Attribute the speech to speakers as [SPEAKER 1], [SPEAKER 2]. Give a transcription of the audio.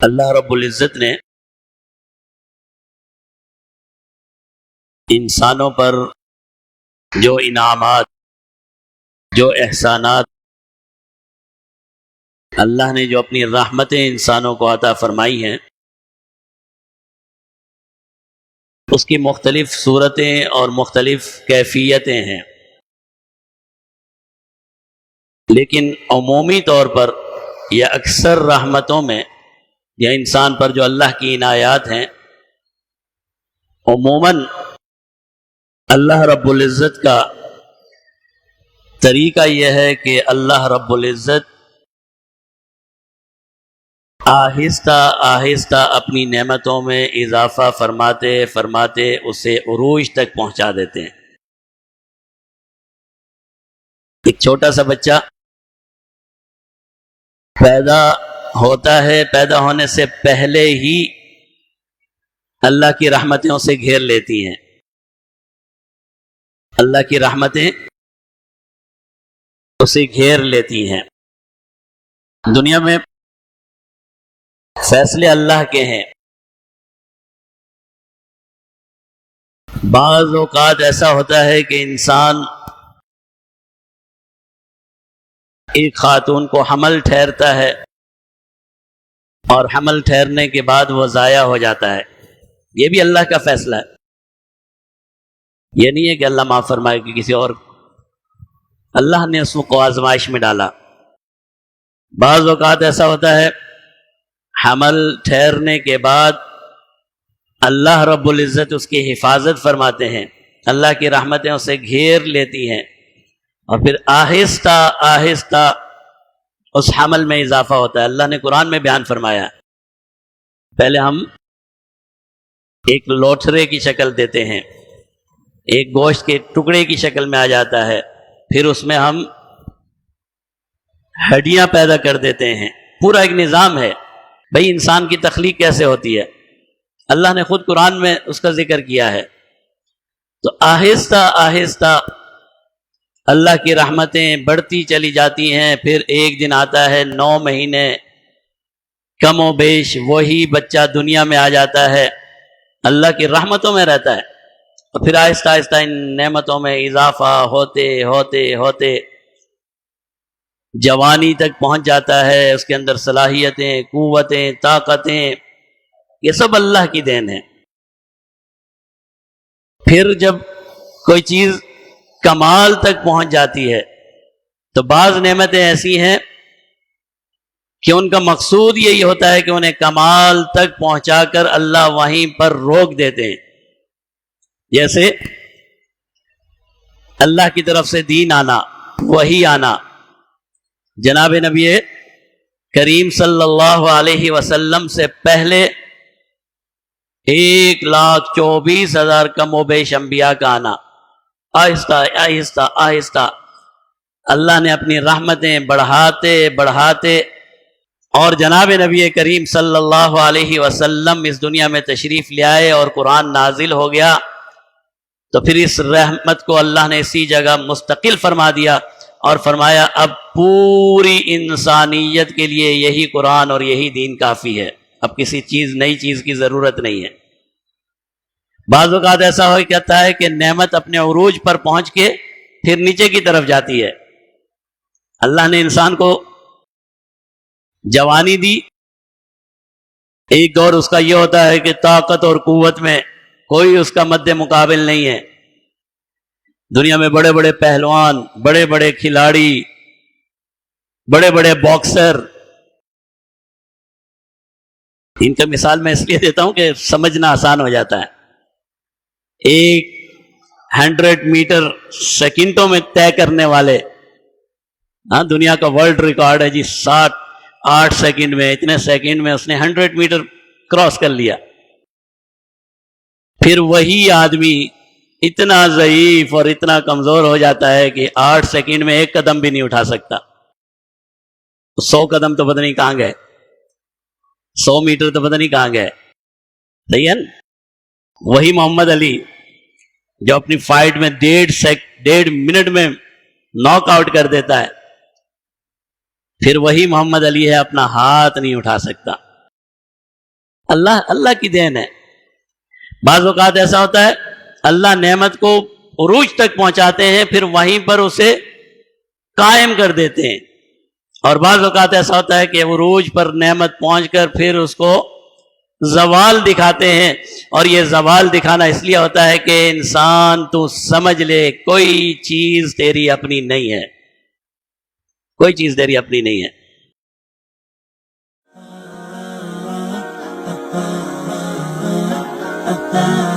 [SPEAKER 1] اللہ رب العزت نے انسانوں پر جو انعامات، جو احسانات، اللہ نے جو اپنی رحمتیں انسانوں کو عطا فرمائی ہیں، اس کی مختلف صورتیں اور مختلف کیفیتیں ہیں، لیکن عمومی طور پر یا اکثر رحمتوں میں یا انسان پر جو اللہ کی عنایات ہیں، عموماً اللہ رب العزت کا طریقہ یہ ہے کہ اللہ رب العزت آہستہ آہستہ اپنی نعمتوں میں اضافہ فرماتے فرماتے اسے عروج تک پہنچا دیتے ہیں۔ ایک چھوٹا سا بچہ پیدا ہوتا ہے، پیدا ہونے سے پہلے ہی اللہ کی رحمتیں اسے گھیر لیتی ہیں۔ اللہ کی رحمتیں اسے گھیر لیتی ہیں۔ دنیا میں فیصلے اللہ کے ہیں۔ بعض اوقات ایسا ہوتا ہے کہ انسان ایک خاتون کو حمل ٹھہرتا ہے اور حمل ٹھہرنے کے بعد وہ ضائع ہو جاتا ہے، یہ بھی اللہ کا فیصلہ ہے۔ یہ نہیں ہے کہ اللہ معاف فرمائے کہ کسی اور، اللہ نے اس کو آزمائش میں ڈالا۔ بعض اوقات ایسا ہوتا ہے حمل ٹھہرنے کے بعد اللہ رب العزت اس کی حفاظت فرماتے ہیں، اللہ کی رحمتیں اسے گھیر لیتی ہیں، اور پھر آہستہ آہستہ اس حمل میں اضافہ ہوتا ہے۔ اللہ نے قرآن میں بیان فرمایا، پہلے ہم ایک لوٹھرے کی شکل دیتے ہیں، ایک گوشت کے ٹکڑے کی شکل میں آ جاتا ہے، پھر اس میں ہم ہڈیاں پیدا کر دیتے ہیں، پورا ایک نظام ہے۔ بھئی انسان کی تخلیق کیسے ہوتی ہے، اللہ نے خود قرآن میں اس کا ذکر کیا ہے۔ تو آہستہ آہستہ اللہ کی رحمتیں بڑھتی چلی جاتی ہیں، پھر ایک دن آتا ہے 9 مہینے کم و بیش وہی بچہ دنیا میں آ جاتا ہے، اللہ کی رحمتوں میں رہتا ہے، اور پھر آہستہ آہستہ ان نعمتوں میں اضافہ ہوتے ہوتے ہوتے جوانی تک پہنچ جاتا ہے۔ اس کے اندر صلاحیتیں، قوتیں، طاقتیں، یہ سب اللہ کی دین ہے۔ پھر جب کوئی چیز کمال تک پہنچ جاتی ہے تو بعض نعمتیں ایسی ہیں کہ ان کا مقصود یہی ہوتا ہے کہ انہیں کمال تک پہنچا کر اللہ وہیں پر روک دیتے ہیں۔ جیسے اللہ کی طرف سے دین آنا، وحی آنا، جناب نبی کریم صلی اللہ علیہ وسلم سے پہلے 1,24,000 کم و بیش انبیاء کا آنا، آہستہ آہستہ آہستہ اللہ نے اپنی رحمتیں بڑھاتے بڑھاتے، اور جناب نبی کریم صلی اللہ علیہ وسلم اس دنیا میں تشریف لے آئے اور قرآن نازل ہو گیا، تو پھر اس رحمت کو اللہ نے اسی جگہ مستقل فرما دیا اور فرمایا اب پوری انسانیت کے لیے یہی قرآن اور یہی دین کافی ہے، اب کسی نئی چیز کی ضرورت نہیں ہے۔ بعض اوقات ایسا ہو کہتا ہے کہ نعمت اپنے عروج پر پہنچ کے پھر نیچے کی طرف جاتی ہے۔ اللہ نے انسان کو جوانی دی، ایک دور اس کا یہ ہوتا ہے کہ طاقت اور قوت میں کوئی اس کا مد مقابل نہیں ہے، دنیا میں بڑے بڑے پہلوان، بڑے بڑے کھلاڑی، بڑے بڑے باکسر، ان کا مثال میں اس لیے دیتا ہوں کہ سمجھنا آسان ہو جاتا ہے۔ 100 میٹر سیکنڈوں میں طے کرنے والے، دنیا کا ورلڈ ریکارڈ ہے جی 8 سیکنڈ میں، اتنے سیکنڈ میں اس نے 100 میٹر کراس کر لیا۔ پھر وہی آدمی اتنا ضعیف اور اتنا کمزور ہو جاتا ہے کہ 8 سیکنڈ میں 1 قدم بھی نہیں اٹھا سکتا، 100 قدم تو پتہ نہیں کہاں گئے، 100 میٹر تو پتہ نہیں کہاں گئے، صحیح ہے نا؟ وہی محمد علی جو اپنی فائٹ میں 1.5 منٹ میں ناک آؤٹ کر دیتا ہے، پھر وہی محمد علی ہے اپنا ہاتھ نہیں اٹھا سکتا۔ اللہ کی دین ہے. بعض اوقات ایسا ہوتا ہے اللہ نعمت کو عروج تک پہنچاتے ہیں پھر وہیں پر اسے قائم کر دیتے ہیں, اور بعض اوقات ایسا ہوتا ہے کہ عروج پر نعمت پہنچ کر پھر اس کو زوال دکھاتے ہیں. اور یہ زوال دکھانا اس لیے ہوتا ہے کہ انسان تو سمجھ لے کوئی چیز تیری اپنی نہیں ہے, کوئی چیز تیری اپنی نہیں ہے.
[SPEAKER 2] Ah